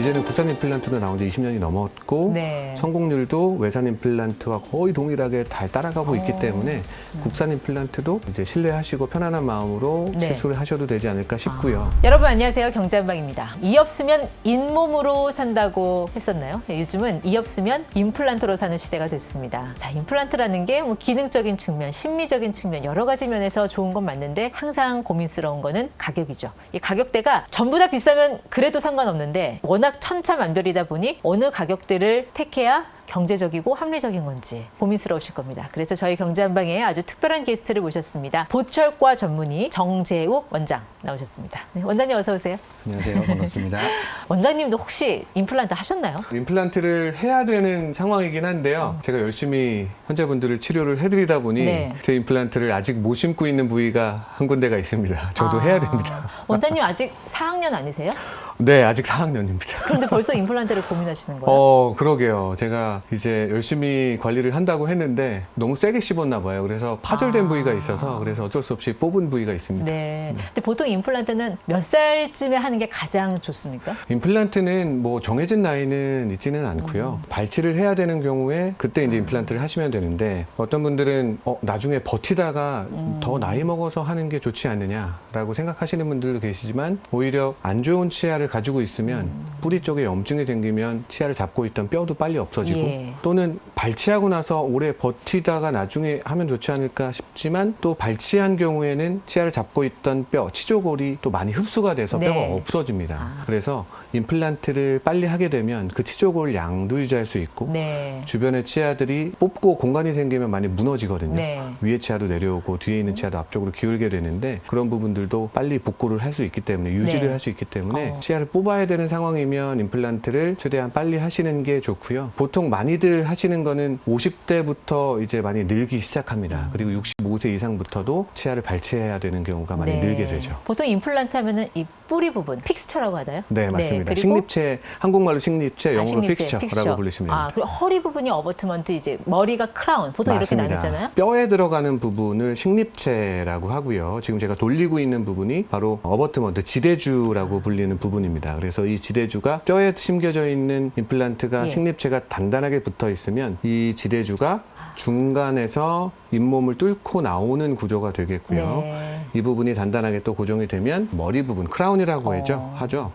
이제는 국산 임플란트도 나온 지 20년이 넘었고 네. 성공률도 외산 임플란트와 거의 동일하게 잘 따라가고 있기 때문에 국산 임플란트도 이제 신뢰하시고 편안한 마음으로 네. 시술을 하셔도 되지 않을까 싶고요. 여러분 안녕하세요. 경제한방입니다. 이 없으면 잇몸으로 산다고 했었나요? 요즘은 이 없으면 임플란트로 사는 시대가 됐습니다. 자, 임플란트라는 게 뭐 기능적인 측면, 심미적인 측면 여러 가지 면에서 좋은 건 맞는데 항상 고민스러운 거는 가격이죠. 이 가격대가 전부 다 비싸면 그래도 상관없는데 워낙 천차만별이다 보니 어느 가격대를 택해야 경제적이고 합리적인 건지 고민스러우실 겁니다. 그래서 저희 경제한방에 아주 특별한 게스트를 모셨습니다. 보철과 전문의 정재욱 원장 나오셨습니다. 네, 원장님 어서 오세요. 안녕하세요. 반갑습니다. 원장님도 혹시 임플란트 하셨나요? 임플란트를 해야 되는 상황이긴 한데요. 제가 열심히 환자분들을 치료를 해드리다 보니 네. 제 임플란트를 아직 못 심고 있는 부위가 한 군데가 있습니다. 저도 해야 됩니다. 원장님 아직 4학년 아니세요? 네, 아직 4학년입니다. 그런데 벌써 임플란트를 고민하시는 거예요? 그러게요. 제가 이제 열심히 관리를 한다고 했는데 너무 세게 씹었나 봐요. 그래서 파절된 부위가 있어서 그래서 어쩔 수 없이 뽑은 부위가 있습니다. 네. 근데 보통 임플란트는 몇 살쯤에 하는 게 가장 좋습니까? 임플란트는 뭐 정해진 나이는 있지는 않고요. 발치를 해야 되는 경우에 그때 이제 임플란트를 하시면 되는데 어떤 분들은 나중에 버티다가 더 나이 먹어서 하는 게 좋지 않느냐라고 생각하시는 분들도 계시지만 오히려 안 좋은 치아를 가지고 있으면 뿌리 쪽에 염증이 생기면 치아를 잡고 있던 뼈도 빨리 없어지고 예. 또는 발치하고 나서 오래 버티다가 나중에 하면 좋지 않을까 싶지만 또 발치한 경우에는 치아를 잡고 있던 뼈, 치조골이 또 많이 흡수가 돼서 네. 뼈가 없어집니다. 그래서 임플란트를 빨리 하게 되면 그 치조골 양도 유지할 수 있고 네. 주변의 치아들이 뽑고 공간이 생기면 많이 무너지거든요. 네. 위에 치아도 내려오고 뒤에 있는 치아도 앞쪽으로 기울게 되는데 그런 부분들도 빨리 복구를 할 수 있기 때문에 유지를 네. 할 수 있기 때문에 치아를 뽑아야 되는 상황이면 임플란트를 최대한 빨리 하시는 게 좋고요. 보통 많이들 하시는 거는 50대부터 이제 많이 늘기 시작합니다. 그리고 65세 이상부터도 치아를 발치해야 되는 경우가 많이 네. 늘게 되죠. 보통 임플란트 하면은 이 뿌리 부분, 픽스처라고 하나요? 네, 맞습니다. 그리고 식립체, 한국말로 식립체, 영어로 식립체, 픽스처라고 부르시면 됩니다. 그리고 허리 부분이 어버트먼트, 이제 머리가 크라운, 보통 맞습니다. 이렇게 나뉘잖아요. 뼈에 들어가는 부분을 식립체라고 하고요. 지금 제가 돌리고 있는 부분이 바로 어버트먼트, 지대주라고 불리는 부분입니다. 그래서 이 지대주가 뼈에 심겨져 있는 임플란트가 예. 식립체가 단단하게 붙어 있으면 이 지대주가 중간에서 잇몸을 뚫고 나오는 구조가 되겠고요. 네. 이 부분이 단단하게 또 고정이 되면 머리 부분, 크라운이라고 하죠.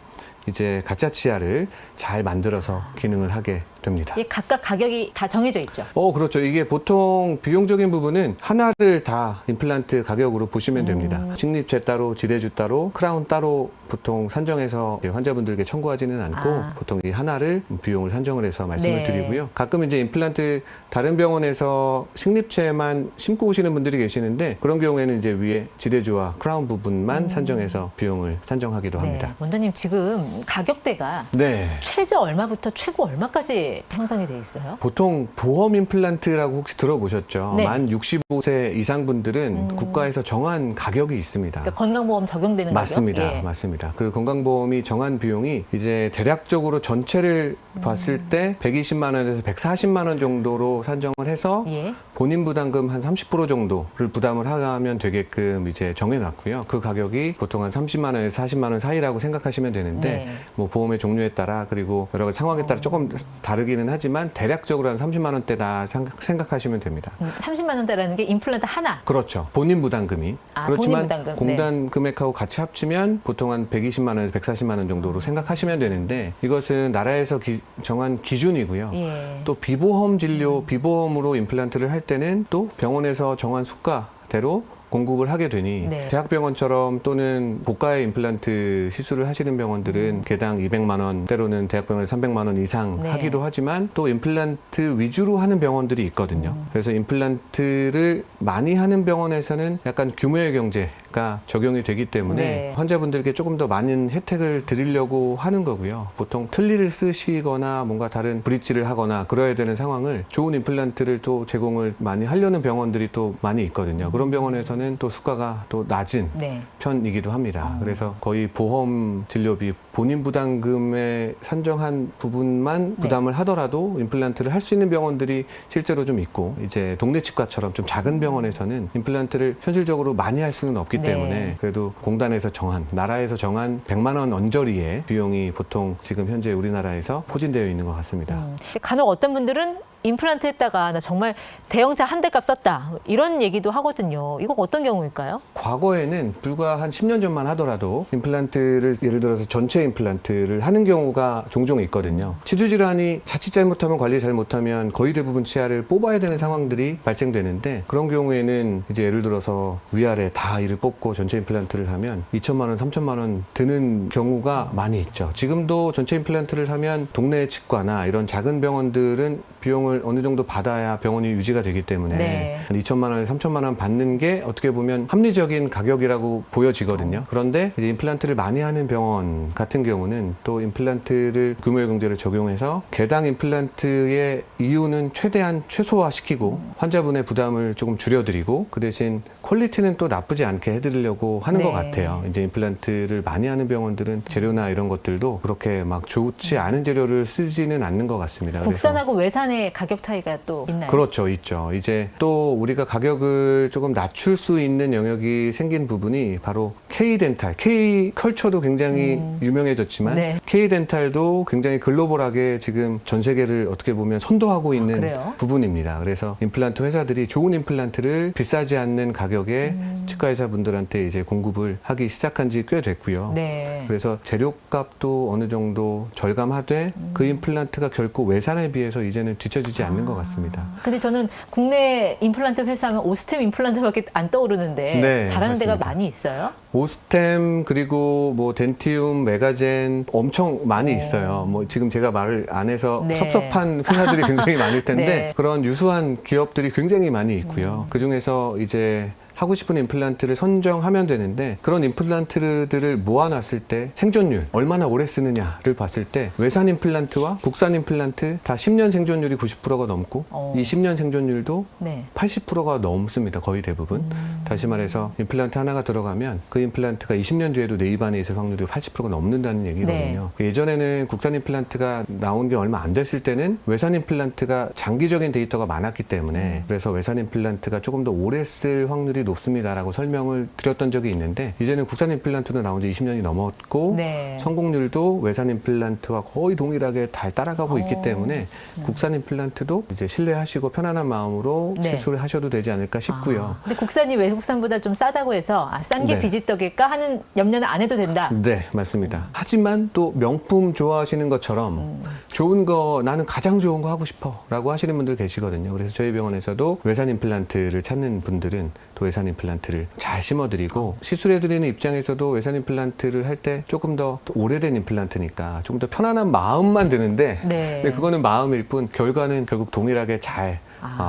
이제 가짜 치아를 잘 만들어서 기능을 하게 됩니다. 이게 각각 가격이 다 정해져 있죠. 그렇죠. 이게 보통 비용적인 부분은 하나를 다 임플란트 가격으로 보시면 됩니다. 식립체 따로, 지대주 따로, 크라운 따로 보통 산정해서 환자분들께 청구하지는 않고 보통 이 하나를 비용을 산정을 해서 말씀을 네. 드리고요. 가끔 이제 임플란트 다른 병원에서 식립체만 심고 오시는 분들이 계시는데 그런 경우에는 이제 위에 지대주와 크라운 부분만 산정해서 비용을 산정하기도 합니다. 네. 원장님 지금 가격대가 네. 최저 얼마부터 최고 얼마까지 형성이 돼 있어요? 보통 보험 임플란트라고 혹시 들어보셨죠? 네. 만 65세 이상 분들은 국가에서 정한 가격이 있습니다. 그러니까 건강보험 적용되는 맞습니다. 가격? 예. 맞습니다. 그 건강보험이 정한 비용이 이제 대략적으로 전체를 봤을 때 120만 원에서 140만 원 정도로 산정을 해서 예. 본인 부담금 한 30% 정도를 부담을 하면 되게끔 이제 정해놨고요. 그 가격이 보통 한 30만 원에서 40만 원 사이라고 생각하시면 되는데 네. 뭐 보험의 종류에 따라 그리고 여러 가지 상황에 따라 조금 다르기는 하지만 대략적으로 한 30만 원대다 생각하시면 됩니다. 30만 원대라는 게 임플란트 하나. 그렇죠. 본인 부담금이. 그렇지만 본인 부담금. 공단 금액하고 같이 합치면 보통 한 120만 원에서 140만 원 정도로 생각하시면 되는데 이것은 나라에서 정한 기준이고요. 예. 또 비보험 진료, 비보험으로 임플란트를 할 때는 또 병원에서 정한 수가대로 공급을 하게 되니 네. 대학병원처럼 또는 고가의 임플란트 시술을 하시는 병원들은 개당 200만 원, 때로는 대학병원에서 300만 원 이상 네. 하기도 하지만 또 임플란트 위주로 하는 병원들이 있거든요. 그래서 임플란트를 많이 하는 병원에서는 약간 규모의 경제가 적용이 되기 때문에 네. 환자분들께 조금 더 많은 혜택을 드리려고 하는 거고요. 보통 틀니를 쓰시거나 뭔가 다른 브릿지를 하거나 그래야 되는 상황을 좋은 임플란트를 또 제공을 많이 하려는 병원들이 또 많이 있거든요. 그런 병원에서는 또 수가가 또 낮은 네. 편이기도 합니다. 그래서 거의 보험 진료비, 본인 부담금에 산정한 부분만 부담을 하더라도 임플란트를 할 수 있는 병원들이 실제로 좀 있고, 이제 동네 치과처럼 좀 작은 병원에서는 임플란트를 현실적으로 많이 할 수는 없기 네. 때문에 그래도 공단에서 정한, 나라에서 정한 100만 원 언저리의 비용이 보통 지금 현재 우리나라에서 포진되어 있는 것 같습니다. 간혹 어떤 분들은 임플란트 했다가 나 정말 대형차 한 대 값 썼다 이런 얘기도 하거든요. 이거 어떤 경우일까요? 과거에는 불과 한 10년 전만 하더라도 임플란트를 예를 들어서 전체 임플란트를 하는 경우가 종종 있거든요. 치주 질환이 자칫 잘못하면, 관리 잘못하면 거의 대부분 치아를 뽑아야 되는 상황들이 발생되는데, 그런 경우에는 이제 예를 들어서 위아래 다 이를 뽑고 전체 임플란트를 하면 2천만 원, 3천만 원 드는 경우가 많이 있죠. 지금도 전체 임플란트를 하면 동네 치과나 이런 작은 병원들은 비용을 어느 정도 받아야 병원이 유지가 되기 때문에 네. 한 2천만 원, 3천만 원 받는 게 어떻게 보면 합리적인 가격이라고 보여지거든요. 그런데 이제 임플란트를 많이 하는 병원 같은 경우는 또 임플란트를 규모의 경제를 적용해서 개당 임플란트의 이유는 최대한 최소화시키고 환자분의 부담을 조금 줄여드리고, 그 대신 퀄리티는 또 나쁘지 않게 해드리려고 하는 것 같아요. 이제 임플란트를 많이 하는 병원들은 재료나 이런 것들도 그렇게 막 좋지 않은 재료를 쓰지는 않는 것 같습니다. 국산하고 외산의 가격 차이가 또 있나요? 그렇죠, 있죠. 이제 또 우리가 가격을 조금 낮출 수 있는 영역이 생긴 부분이 바로 K덴탈, K컬처도 굉장히 유명해졌지만 네. K덴탈도 굉장히 글로벌하게 지금 전 세계를 어떻게 보면 선도하고 있는 그래요? 부분입니다. 그래서 임플란트 회사들이 좋은 임플란트를 비싸지 않는 가격에 치과 의사분들한테 이제 공급을 하기 시작한 지 꽤 됐고요. 네. 그래서 재료값도 어느 정도 절감하되 그 임플란트가 결코 외산에 비해서 이제는 뒤처지지 않는 것 같습니다. 근데 저는 국내 임플란트 회사 하면 오스템 임플란트밖에 안 떠오르는데 네, 잘하는 데가 맞습니다. 많이 있어요? 오스템 그리고 뭐 덴티움, 메가젠 엄청 많이 있어요. 뭐 지금 제가 말을 안 해서 네. 섭섭한 회사들이 굉장히 많을 텐데 네. 그런 유수한 기업들이 굉장히 많이 있고요. 그 중에서 이제 하고 싶은 임플란트를 선정하면 되는데, 그런 임플란트들을 모아놨을 때 생존율 얼마나 오래 쓰느냐를 봤을 때 외산 임플란트와 국산 임플란트 다 10년 생존율이 90%가 넘고 이 10년 생존율도 네. 80%가 넘습니다. 거의 대부분. 다시 말해서 임플란트 하나가 들어가면 그 임플란트가 20년 뒤에도 내 입안에 있을 확률이 80%가 넘는다는 얘기거든요. 예전에는 국산 임플란트가 나온 게 얼마 안 됐을 때는 외산 임플란트가 장기적인 데이터가 많았기 때문에 그래서 외산 임플란트가 조금 더 오래 쓸 확률이 높습니다라고 설명을 드렸던 적이 있는데, 이제는 국산 임플란트도 나온 지 20년이 넘었고 네. 성공률도 외산 임플란트와 거의 동일하게 잘 따라가고 있기 때문에 국산 임플란트도 이제 신뢰하시고 편안한 마음으로 네. 시술을 하셔도 되지 않을까 싶고요. 근데 국산이 외국산보다 좀 싸다고 해서 싼 게 네. 비지떡일까 하는 염려는 안 해도 된다. 네, 맞습니다. 하지만 또 명품 좋아하시는 것처럼 좋은 거, 나는 가장 좋은 거 하고 싶어 라고 하시는 분들 계시거든요. 그래서 저희 병원에서도 외산 임플란트를 찾는 분들은 또 외산 임플란트를 잘 심어드리고, 시술해드리는 입장에서도 외산 임플란트를 할 때 조금 더 오래된 임플란트니까 조금 더 편안한 마음만 드는데 네. 근데 그거는 마음일 뿐 결과는 결국 동일하게 잘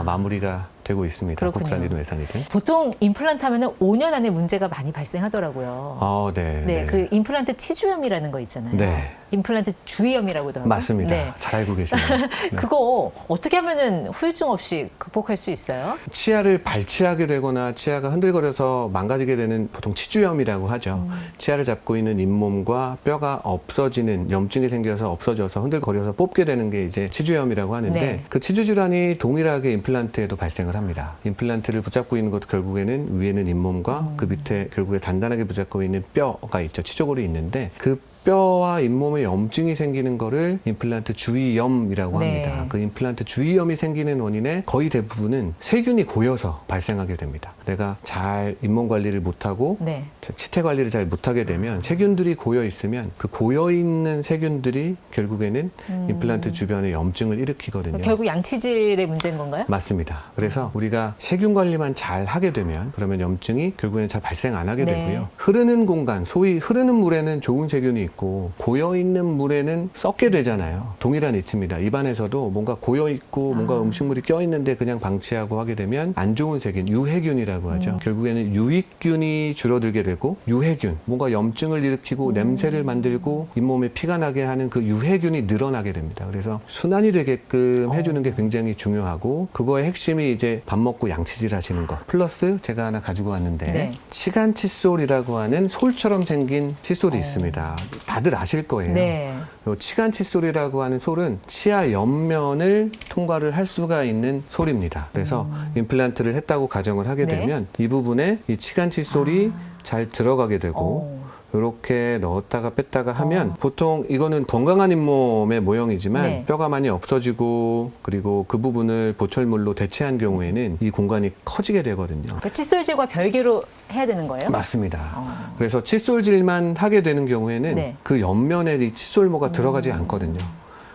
마무리가 되고 있습니다. 그렇군요. 국산이든 외산이든. 보통 임플란트 하면은 5년 안에 문제가 많이 발생하더라고요. 네. 네, 그 임플란트 치주염이라는 거 있잖아요. 네. 임플란트 주위염이라고도 하고. 맞습니다. 네. 잘 알고 계시네요. 네. 그거 어떻게 하면은 후유증 없이 극복할 수 있어요? 치아를 발치하게 되거나 치아가 흔들거려서 망가지게 되는 보통 치주염이라고 하죠. 치아를 잡고 있는 잇몸과 뼈가 없어지는, 염증이 생겨서 없어져서 흔들거려서 뽑게 되는 게 이제 치주염이라고 하는데 네. 그 치주 질환이 동일하게 임플란트에도 발생을 합니다. 임플란트를 붙잡고 있는 것도 결국에는 위에는 잇몸과 그 밑에 결국에 단단하게 붙잡고 있는 뼈가 있죠. 치조골이 있는데 그 뼈와 잇몸에 염증이 생기는 거를 임플란트 주위염이라고 네. 합니다. 그 임플란트 주위염이 생기는 원인의 거의 대부분은 세균이 고여서 발생하게 됩니다. 내가 잘 잇몸 관리를 못하고 네. 치태 관리를 잘 못하게 되면 세균들이 고여 있으면 그 고여 있는 세균들이 결국에는 임플란트 주변에 염증을 일으키거든요. 결국 양치질의 문제인 건가요? 맞습니다. 그래서 우리가 세균 관리만 잘 하게 되면 그러면 염증이 결국에는 잘 발생 안 하게 네. 되고요. 흐르는 공간, 소위 흐르는 물에는 좋은 세균이 있고 고여있는 물에는 썩게 되잖아요. 동일한 이치입니다. 입안에서도 뭔가 고여있고 뭔가 음식물이 껴있는데 그냥 방치하고 하게 되면 안 좋은 세균, 유해균이라고 하죠. 결국에는 유익균이 줄어들게 되고 유해균, 뭔가 염증을 일으키고 냄새를 만들고 잇몸에 피가 나게 하는 그 유해균이 늘어나게 됩니다. 그래서 순환이 되게끔 해주는 게 굉장히 중요하고, 그거의 핵심이 이제 밥 먹고 양치질 하시는 거 플러스 제가 하나 가지고 왔는데 네. 치간 칫솔이라고 하는 솔처럼 생긴 칫솔이 있습니다. 다들 아실 거예요. 네. 요 치간 칫솔이라고 하는 솔은 치아 옆면을 통과를 할 수가 있는 솔입니다. 그래서 임플란트를 했다고 가정을 하게 네. 되면 이 부분에 이 치간 칫솔이 잘 들어가게 되고 이렇게 넣었다가 뺐다가 하면 보통 이거는 건강한 잇몸의 모형이지만 네. 뼈가 많이 없어지고 그리고 그 부분을 보철물로 대체한 경우에는 이 공간이 커지게 되거든요. 그러니까 칫솔질과 별개로 해야 되는 거예요? 맞습니다. 그래서 칫솔질만 하게 되는 경우에는 네. 그 옆면에 이 칫솔모가 들어가지 않거든요.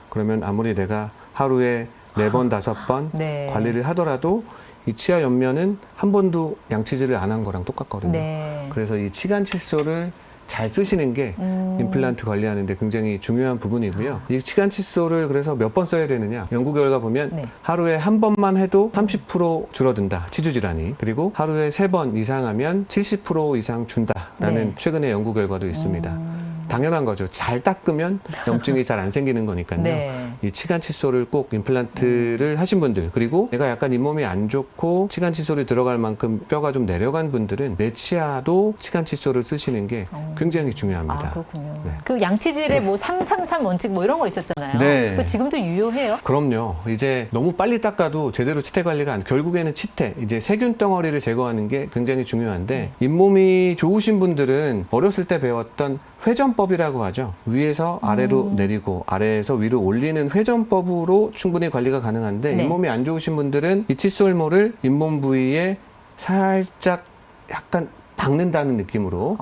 그러면 아무리 내가 하루에 4번, 5번 네. 관리를 하더라도 이 치아 옆면은 한 번도 양치질을 안 한 거랑 똑같거든요. 네. 그래서 이 치간 칫솔을 잘 쓰시는 게 임플란트 관리하는데 굉장히 중요한 부분이고요. 이 치간 칫솔을 그래서 몇 번 써야 되느냐? 연구 결과 보면 네. 하루에 한 번만 해도 30% 줄어든다. 치주 질환이. 그리고 하루에 3번 이상 하면 70% 이상 준다라는 네. 최근의 연구 결과도 있습니다. 당연한 거죠. 잘 닦으면 염증이 잘 안 생기는 거니까요. 네. 이 치간 칫솔을 꼭 임플란트를 하신 분들, 그리고 내가 약간 잇몸이 안 좋고 치간 칫솔이 들어갈 만큼 뼈가 좀 내려간 분들은 내 치아도 치간 칫솔을 쓰시는 게 굉장히 중요합니다. 아, 그렇군요. 네. 그 양치질에 뭐 333 원칙 뭐 이런 거 있었잖아요. 네. 그거 지금도 유효해요? 그럼요. 이제 너무 빨리 닦아도 제대로 치태 관리가 안, 결국에는 치태, 이제 세균 덩어리를 제거하는 게 굉장히 중요한데, 잇몸이 좋으신 분들은 어렸을 때 배웠던 회전법이라고 하죠. 위에서 아래로 내리고 아래에서 위로 올리는 회전법으로 충분히 관리가 가능한데, 네. 잇몸이 안 좋으신 분들은 이 칫솔모를 잇몸 부위에 살짝 약간 박는다는 느낌으로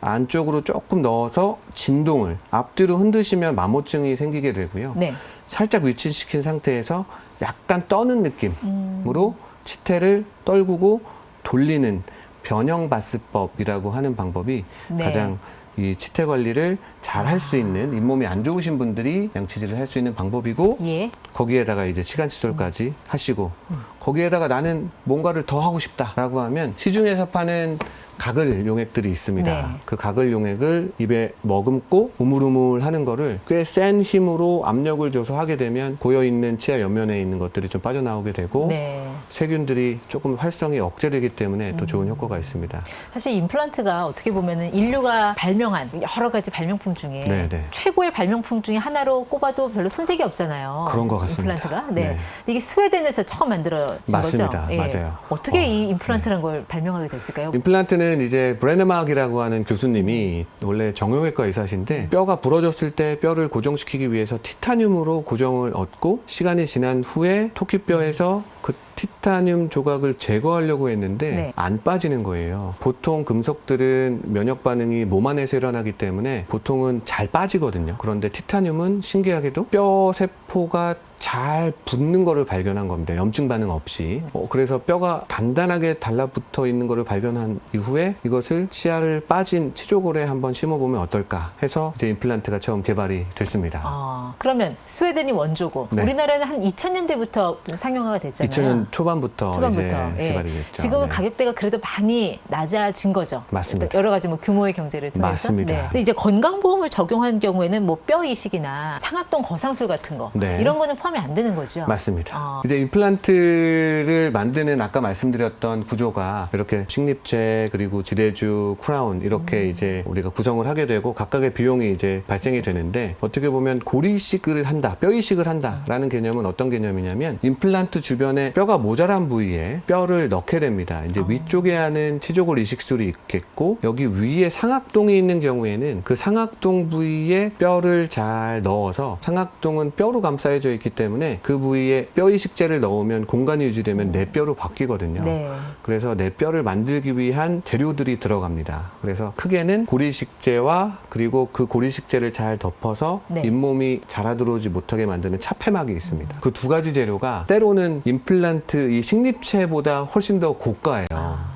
안쪽으로 조금 넣어서 진동을 앞뒤로 흔드시면 마모증이 생기게 되고요. 네. 살짝 위치시킨 상태에서 약간 떠는 느낌으로 치태를 떨구고 돌리는 변형바스법이라고 하는 방법이 네. 가장 이 치태 관리를 잘 할 수 있는, 잇몸이 안 좋으신 분들이 양치질을 할 수 있는 방법이고, 예. 거기에다가 이제 치간 칫솔까지 하시고, 거기에다가 나는 뭔가를 더 하고 싶다라고 하면 시중에서 파는 가글 용액들이 있습니다. 네. 그 가글 용액을 입에 머금고 우물우물 하는 거를 꽤 센 힘으로 압력을 줘서 하게 되면 고여있는 치아 옆면에 있는 것들이 좀 빠져나오게 되고, 네. 세균들이 조금 활성이 억제되기 때문에 또 좋은 효과가 있습니다. 사실 임플란트가 어떻게 보면은 인류가 발명한 여러 가지 발명품 중에 네, 네. 최고의 발명품 중에 하나로 꼽아도 별로 손색이 없잖아요. 그런 것 같습니다. 임플란트가. 네. 네. 근데 이게 스웨덴에서 처음 만들어진 맞습니다. 거죠. 예. 맞아요. 어떻게 이 임플란트라는 걸 발명하게 됐을까요? 임플란트는 이제 브레네막이라고 하는 교수님이 원래 정형외과 의사신데, 뼈가 부러졌을 때 뼈를 고정시키기 위해서 티타늄으로 고정을 얻고, 시간이 지난 후에 토끼뼈에서 그 티타늄 조각을 제거하려고 했는데 네. 안 빠지는 거예요. 보통 금속들은 면역 반응이 몸 안에서 일어나기 때문에 보통은 잘 빠지거든요. 그런데 티타늄은 신기하게도 뼈 세포가 잘 붙는 거를 발견한 겁니다. 염증 반응 없이. 그래서 뼈가 단단하게 달라붙어 있는 거를 발견한 이후에 이것을 치아를 빠진 치조골에 한번 심어보면 어떨까 해서 이제 임플란트가 처음 개발이 됐습니다. 아, 그러면 스웨덴이 원조고 네. 우리나라는 한 2000년대부터 상용화가 됐잖아요. 2000년 초반부터 이제 예. 개발이 됐죠. 지금은 네. 가격대가 그래도 많이 낮아진 거죠. 맞습니다. 여러 가지 뭐 규모의 경제를 통해서. 맞습니다. 네. 근데 이제 건강보험을 적용한 경우에는 뭐 뼈 이식이나 상악동 거상술 같은 거 네. 이런 거는 포함이 안 되는 거죠. 맞습니다. 아. 이제 임플란트를 만드는 아까 말씀드렸던 구조가 이렇게 식립체 그리고 지대주, 크라운 이렇게 이제 우리가 구성을 하게 되고 각각의 비용이 이제 발생이 되는데, 어떻게 보면 고리이식을 한다, 뼈 이식을 한다라는 개념은 어떤 개념이냐면 임플란트 주변에 뼈가 모자란 부위에 뼈를 넣게 됩니다. 이제 위쪽에 하는 치조골 이식술이 있겠고, 여기 위에 상악동이 있는 경우에는 그 상악동 부위에 뼈를 잘 넣어서, 상악동은 뼈로 감싸여져 있기 때문에 그 부위에 뼈 이식제를 넣으면 공간이 유지되면 내 뼈로 바뀌거든요. 네. 그래서 내 뼈를 만들기 위한 재료들이 들어갑니다. 그래서 크게는 고리식제와 그리고 그 고리식제를 잘 덮어서 네. 잇몸이 자라 들어오지 못하게 만드는 차폐막이 있습니다. 그 두 가지 재료가 때로는 임플란트 이 식립체보다 훨씬 더 고가예요.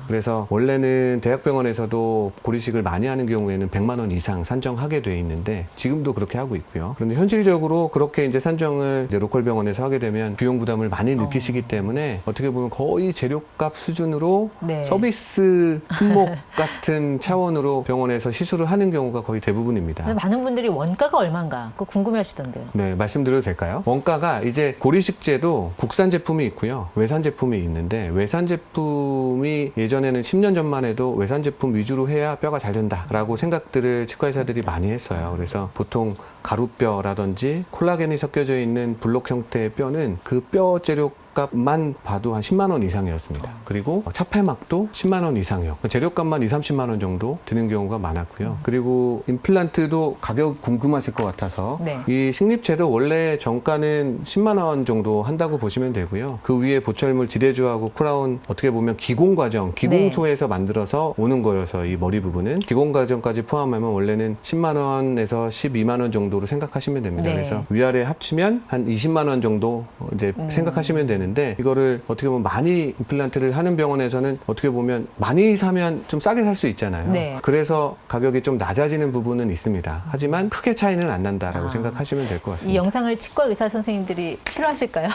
그래서 원래는 대학병원에서도 고리식을 많이 하는 경우에는 100만 원 이상 산정하게 돼 있는데, 지금도 그렇게 하고 있고요. 그런데 현실적으로 그렇게 이제 산정을 이제 로컬 병원에서 하게 되면 비용 부담을 많이 느끼시기 때문에 어떻게 보면 거의 재료값 수준으로 네. 서비스 품목 같은 차원으로 병원에서 시술을 하는 경우가 거의 대부분입니다. 근데 많은 분들이 원가가 얼마인가 그거 궁금해하시던데요. 네, 말씀드려도 될까요? 원가가 이제 고리식제도 국산 제품이 있고요, 외산 제품이 있는데, 외산 제품이 예전에 예전에는 10년 전만 해도 외산 제품 위주로 해야 뼈가 잘 된다라고 생각들을 치과의사들이 많이 했어요. 그래서 보통 가루뼈라든지 콜라겐이 섞여져 있는 블록 형태의 뼈는 그 뼈 재료 값만 봐도 한 10만 원 이상이었습니다. 그리고 차폐막도 10만 원 이상이요. 재료값만 2, 30만 원 정도 드는 경우가 많았고요. 그리고 임플란트도 가격 궁금하실 것 같아서 네. 이 식립체도 원래 정가는 10만 원 정도 한다고 보시면 되고요. 그 위에 보철물 지뢰주하고 크라운 어떻게 보면 기공 과정, 기공소에서 만들어서 오는 거여서 이 머리 부분은 기공 과정까지 포함하면 원래는 10만 원에서 12만 원 정도로 생각하시면 됩니다. 네. 그래서 위아래 합치면 한 20만 원 정도 이제 생각하시면 되는데 이거를 어떻게 보면 많이 임플란트를 하는 병원에서는 어떻게 보면 많이 사면 좀 싸게 살 수 있잖아요. 네. 그래서 가격이 좀 낮아지는 부분은 있습니다. 하지만 크게 차이는 안 난다라고 생각하시면 될 것 이 같습니다. 영상을 치과 의사 선생님들이 싫어하실까요?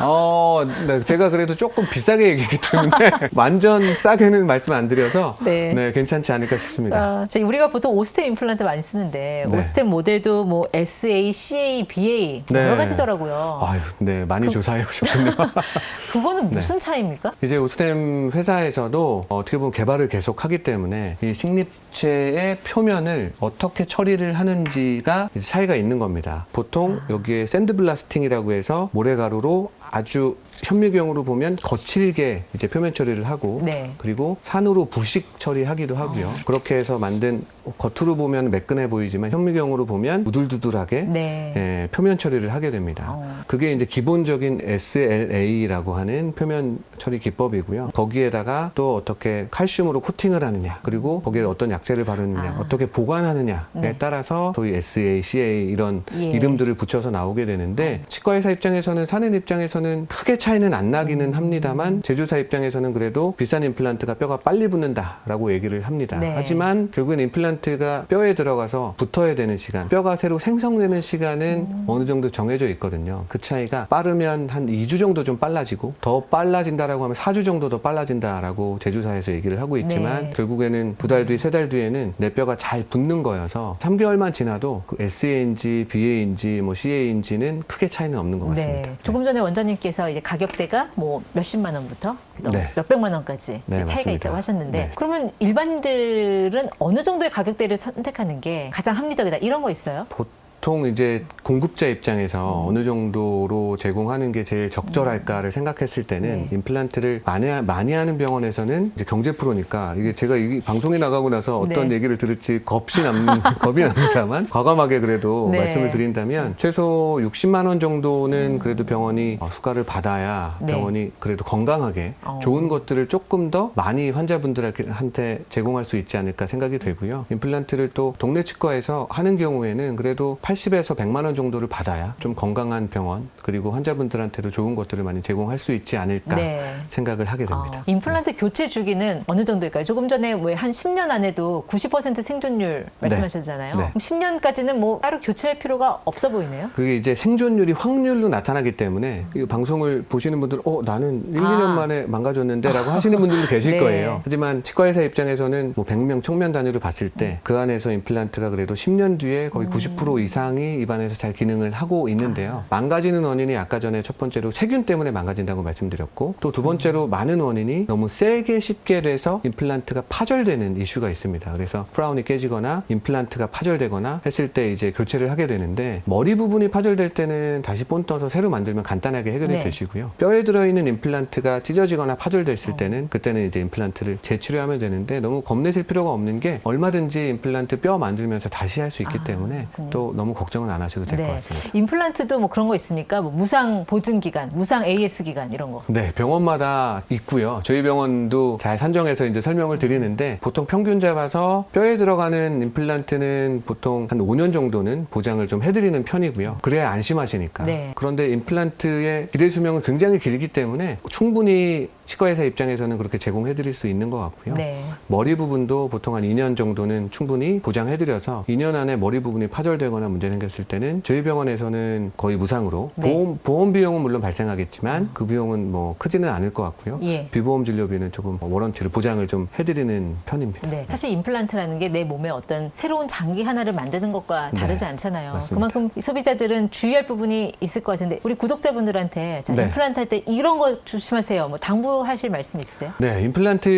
네, 제가 그래도 조금 비싸게 얘기하기 때문에 완전 싸게는 말씀 안 드려서 네. 네, 괜찮지 않을까 싶습니다. 우리가 보통 오스템 임플란트 많이 쓰는데 네. 오스템 모델도 뭐 SA, CA, BA 네. 여러 가지더라고요. 아유, 네, 많이 조사해 오셨군요. 그거는 무슨 차이입니까? 이제 오스템 회사에서도 어떻게 보면 개발을 계속하기 때문에 이 식립체의 표면을 어떻게 처리를 하는지가 이제 차이가 있는 겁니다. 보통 여기에 샌드블라스팅이라고 해서 모래가루로 아주 현미경으로 보면 거칠게 이제 표면 처리를 하고 네. 그리고 산으로 부식 처리하기도 하고요. 그렇게 해서 만든 겉으로 보면 매끈해 보이지만 현미경으로 보면 우둘두둘하게 네. 예, 표면 처리를 하게 됩니다. 그게 이제 기본적인 SLA라고 하는 표면 처리 기법이고요. 거기에다가 또 어떻게 칼슘으로 코팅을 하느냐, 그리고 거기에 어떤 약재를 바르느냐, 어떻게 보관하느냐에 네. 따라서 소위 SA, CA 이런 예. 이름들을 붙여서 나오게 되는데 치과의사 입장에서는 사내 입장에서는 크게 차이는 안 나기는 합니다만 제조사 입장에서는 그래도 비싼 임플란트가 뼈가 빨리 붙는다라고 얘기를 합니다. 네. 하지만 결국엔 임플란트가 뼈에 들어가서 붙어야 되는 시간, 뼈가 새로 생성되는 시간은 어느 정도 정해져 있거든요. 그 차이가 빠르면 한 2주 정도 좀 빨라지고 더 빨라진다라고 하면 4주 정도 더 빨라진다라고 제조사에서 얘기를 하고 있지만 네. 결국에는 2달 뒤, 3달 뒤에는 내 뼈가 잘 붙는 거여서 3개월만 지나도 그 SA인지 BA인지 뭐 CA인지는 크게 차이는 없는 것 같습니다. 네. 조금 전에 원장님께서 이제 가격대가 뭐 몇십만 원부터 또 네. 몇백만 원까지 네, 차이가 맞습니다. 있다고 하셨는데 네. 그러면 일반인들은 어느 정도의 가격대를 선택하는 게 가장 합리적이다 이런 거 있어요? 보통 이제 공급자 입장에서 어느 정도로 제공하는 게 제일 적절할까를 생각했을 때는 네. 임플란트를 많이 하는 병원에서는 이제 경제 프로니까 이게 제가 이 방송에 나가고 나서 어떤 네. 얘기를 들을지 겁이 납니다만 과감하게 그래도 네. 말씀을 드린다면 최소 60만 원 정도는 그래도 병원이 수가를 받아야 네. 병원이 그래도 건강하게 좋은 것들을 조금 더 많이 환자분들한테 제공할 수 있지 않을까 생각이 되고요. 임플란트를 또 동네 치과에서 하는 경우에는 그래도 80에서 100만 원 정도를 받아야 좀 건강한 병원 그리고 환자분들한테도 좋은 것들을 많이 제공할 수 있지 않을까 네. 생각을 하게 됩니다. 임플란트 교체 주기는 어느 정도일까요? 조금 전에 왜 한 10년 안에도 90% 생존율 말씀하셨잖아요. 네. 그럼 10년까지는 뭐 따로 교체할 필요가 없어 보이네요. 그게 이제 생존율이 확률로 나타나기 때문에 이 방송을 보시는 분들은 나는 1, 2년 만에 망가졌는데 라고 하시는 분들도 계실 네. 거예요. 하지만 치과의사 입장에서는 뭐 100명, 1000명 단위로 봤을 때 그 안에서 임플란트가 그래도 10년 뒤에 거의 90% 이상이 입안에서 잘 기능을 하고 있는데요. 망가지는 원인이 아까 전에 첫 번째로 세균 때문에 망가진다고 말씀드렸고 또 두 번째로 많은 원인이 너무 세게 쉽게 돼서 임플란트가 파절되는 이슈가 있습니다. 그래서 크라운이 깨지거나 임플란트가 파절되거나 했을 때 이제 교체를 하게 되는데 머리 부분이 파절될 때는 다시 본 떠서 새로 만들면 간단하게 해결이 네. 되시고요. 뼈에 들어있는 임플란트가 찢어지거나 파절됐을 때는 그때는 이제 임플란트를 재치료하면 되는데 너무 겁내실 필요가 없는 게 얼마든지 임플란트 뼈 만들면서 다시 할 수 있기 때문에 또 너무 걱정은 안 하셔도 될 것 같습니다. 임플란트도 뭐 그런 거 있습니까? 뭐 무상 보증 기간, 무상 AS 기간 이런 거. 네, 병원마다 있고요. 저희 병원도 잘 산정해서 이제 설명을 드리는데 보통 평균 잡아서 뼈에 들어가는 임플란트는 보통 한 5년 정도는 보장을 좀 해드리는 편이고요. 그래야 안심하시니까. 네. 그런데 임플란트의 기대 수명은 굉장히 길기 때문에 충분히 치과의사 입장에서는 그렇게 제공해드릴 수 있는 것 같고요. 네. 머리 부분도 보통 한 2년 정도는 충분히 보장해드려서 2년 안에 머리 부분이 파절되거나 문제 생겼을 때는 저희 병원에서는 거의 무상으로 네. 보험 비용은 물론 발생하겠지만 그 비용은 뭐 크지는 않을 것 같고요. 예. 비보험 진료비는 조금 워런티를 보장을 좀 해드리는 편입니다. 네. 사실 임플란트라는 게 내 몸에 어떤 새로운 장기 하나를 만드는 것과 다르지 않잖아요. 맞습니다. 그만큼 이 소비자들은 주의할 부분이 있을 것 같은데 우리 구독자분들한테 자, 네. 임플란트 할 때 이런 거 조심하세요. 뭐 당부 강조하실 말씀 있으세요? 네, 임플란트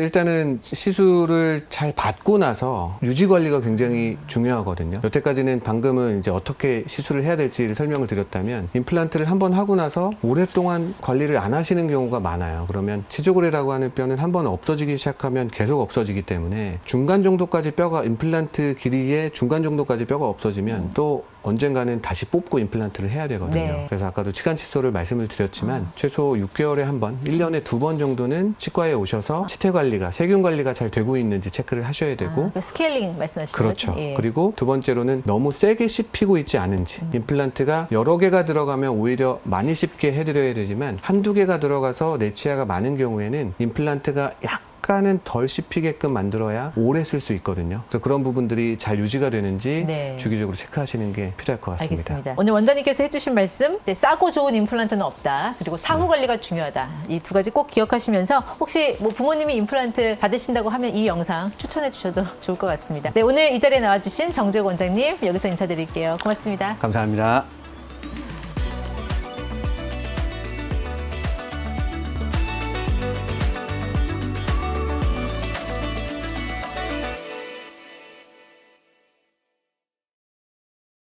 일단은 시술을 잘 받고 나서 유지 관리가 굉장히 중요하거든요. 여태까지는 방금은 이제 어떻게 시술을 해야 될지를 설명을 드렸다면 임플란트를 한번 하고 나서 오랫동안 관리를 안 하시는 경우가 많아요. 그러면 치조고래라고 하는 뼈는 한번 없어지기 시작하면 계속 없어지기 때문에 중간 정도까지 뼈가 임플란트 길이의 중간 정도까지 뼈가 없어지면 또 언젠가는 다시 뽑고 임플란트를 해야 되거든요. 네. 그래서 아까도 치간 칫솔을 말씀을 드렸지만 최소 6개월에 한 번, 1년에 2번 정도는 치과에 오셔서 치태 관리가, 세균 관리가 잘 되고 있는지 체크를 하셔야 되고 그 스케일링 말씀하시는 그렇죠. 거죠? 예. 그리고 두 번째로는 너무 세게 씹히고 있지 않은지. 임플란트가 여러 개가 들어가면 오히려 많이 씹게 해드려야 되지만 한두 개가 들어가서 내 치아가 많은 경우에는 임플란트가 약간은 덜 씹히게끔 만들어야 오래 쓸 수 있거든요. 그래서 그런 부분들이 잘 유지가 되는지 네. 주기적으로 체크하시는 게 필요할 것 같습니다. 알겠습니다. 오늘 원장님께서 해주신 말씀, 싸고 좋은 임플란트는 없다. 그리고 사후 관리가 중요하다. 이 두 가지 꼭 기억하시면서 혹시 뭐 부모님이 임플란트 받으신다고 하면 이 영상 추천해 주셔도 좋을 것 같습니다. 네, 오늘 이 자리에 나와주신 정재욱 원장님 여기서 인사드릴게요. 고맙습니다. 감사합니다.